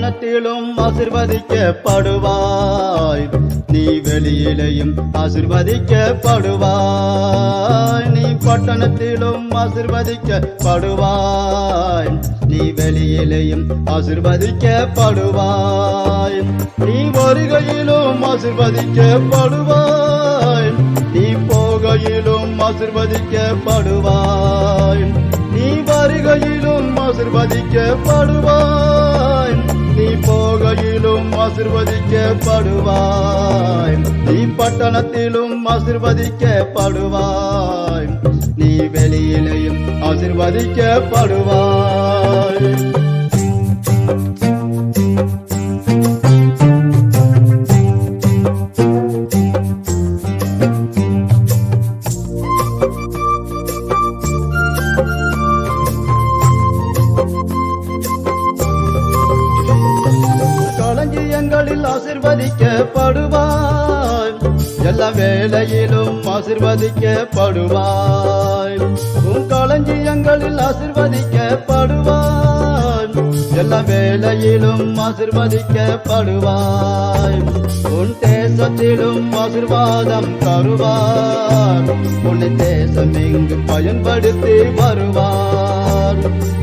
பட்டணத்திலும் ஆசீர்வதிக்கப்படுவாய், நீ வெளியிலேயும் ஆசீர்வதிக்கப்படுவாய். நீ பட்டணத்திலும் ஆசீர்வதிக்கப்படுவாய், நீ வெளியிலேயும் ஆசீர்வதிக்கப்படுவாய். நீ வருகையிலும் ஆசீர்வதிக்கப்படுவாய், நீ போகையிலும் ஆசீர்வதிக்கப்படுவாய். நீ வருகையிலும் ஆசீர்வதிக்கப்படுவாய், நீ போகையிலும் ஆசீர்வதிக்கப்படுவாய். நீ பட்டணத்திலும் ஆசீர்வதிக்கப்படுவாய், நீ வெளியிலேயும் ஆசீர்வதிக்கப்படுவாய். களஞ்சியங்களில் ஆசீர்வதிக்கப்படுவாய், எல்லா வேளையிலும் ஆசீர்வதிக்கப்படுவாய். உன் களஞ்சியங்களில் ஆசீர்வதிக்கப்படுவாய், எல்லா வேளையிலும் ஆசீர்வதிக்கப்படுவாய். உன் தேசத்திலும் ஆசீர்வாதம் தருவார், உன் தேசம் இங்கு பயன்படுத்தி வருவார்.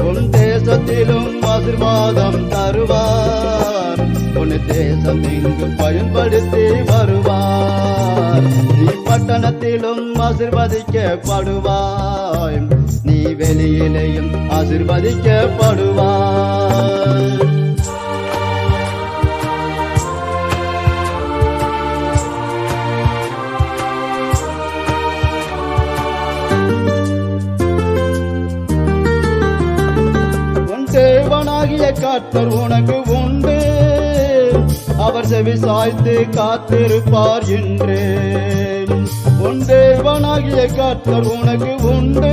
உன் தேசத்திலும் ஆசீர்வாதம் தருவார், உன் தேசம் இங்கு பயன்படுத்தி வருவார். நீ பட்டணத்திலும் ஆசீர்வதிக்கப்படுவாய், நீ வெளியிலேயும் ஆசீர்வதிக்கப்படுவாய். தேவனாகிய கர்த்தர் உனக்கு உண்டு, அவர் செவி சாய்த்து காத்திருப்பார் என்று. உன் தேவனாகிய கர்த்தர் உனக்கு உண்டு,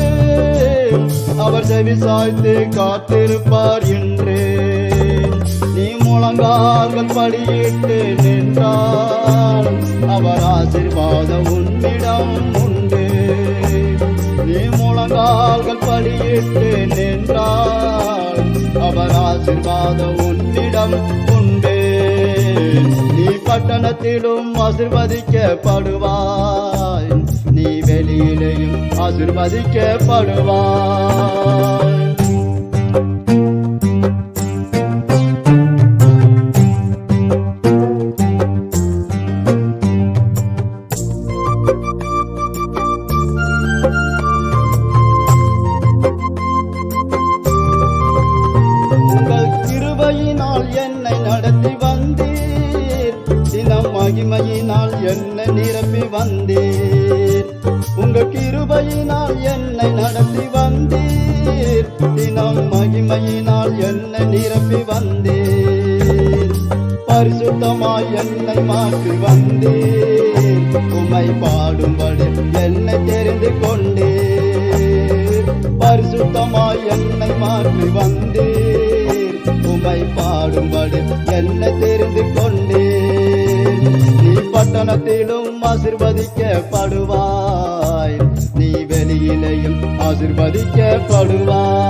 அவர் செவி சாய்த்து காத்திருப்பார் என்று. நீ முழங்கால்கள் படியிட்டு நின்றால் அவர் ஆசீர்வாதம் உன்னிடம் உண்டு. நீ முழங்கால்கள் படியிட்டு நின்றால் அவர் ஆசீர்வாதம் உன்னிடம் உண்டு. நீ பட்டணத்திலும் ஆசீர்வதிக்கப்படுவாய், நீ வெளியிலேயும் ஆசீர்வதிக்கப்படுவாய். கிருபையினால் என்னை நடத்தி வந்தீர், தினம் மகிமையினால் என்னை நிரப்பி வந்தீர். உங்கள் கிருபையினால் என்னை நடத்தி வந்தீர், தினம் மகிமையினால் என்னை நிரப்பி வந்தீர். பரிசுத்தமாய் என்னை மாற்றி வந்தீர், உம்மை பாடும்படி என்னை தெரிந்து கொண்டீர். பரிசுத்தமாய் என்னை மாற்றி வந்தீர், உம்மை பாடும்படி என்னை தெரிந்து கொண்டீர். நீ பட்டணத்திலும் ஆசீர்வதிக்கப்படுவாய், நீ வெளியிலேயும் ஆசீர்வதிக்கப்படுவாய்.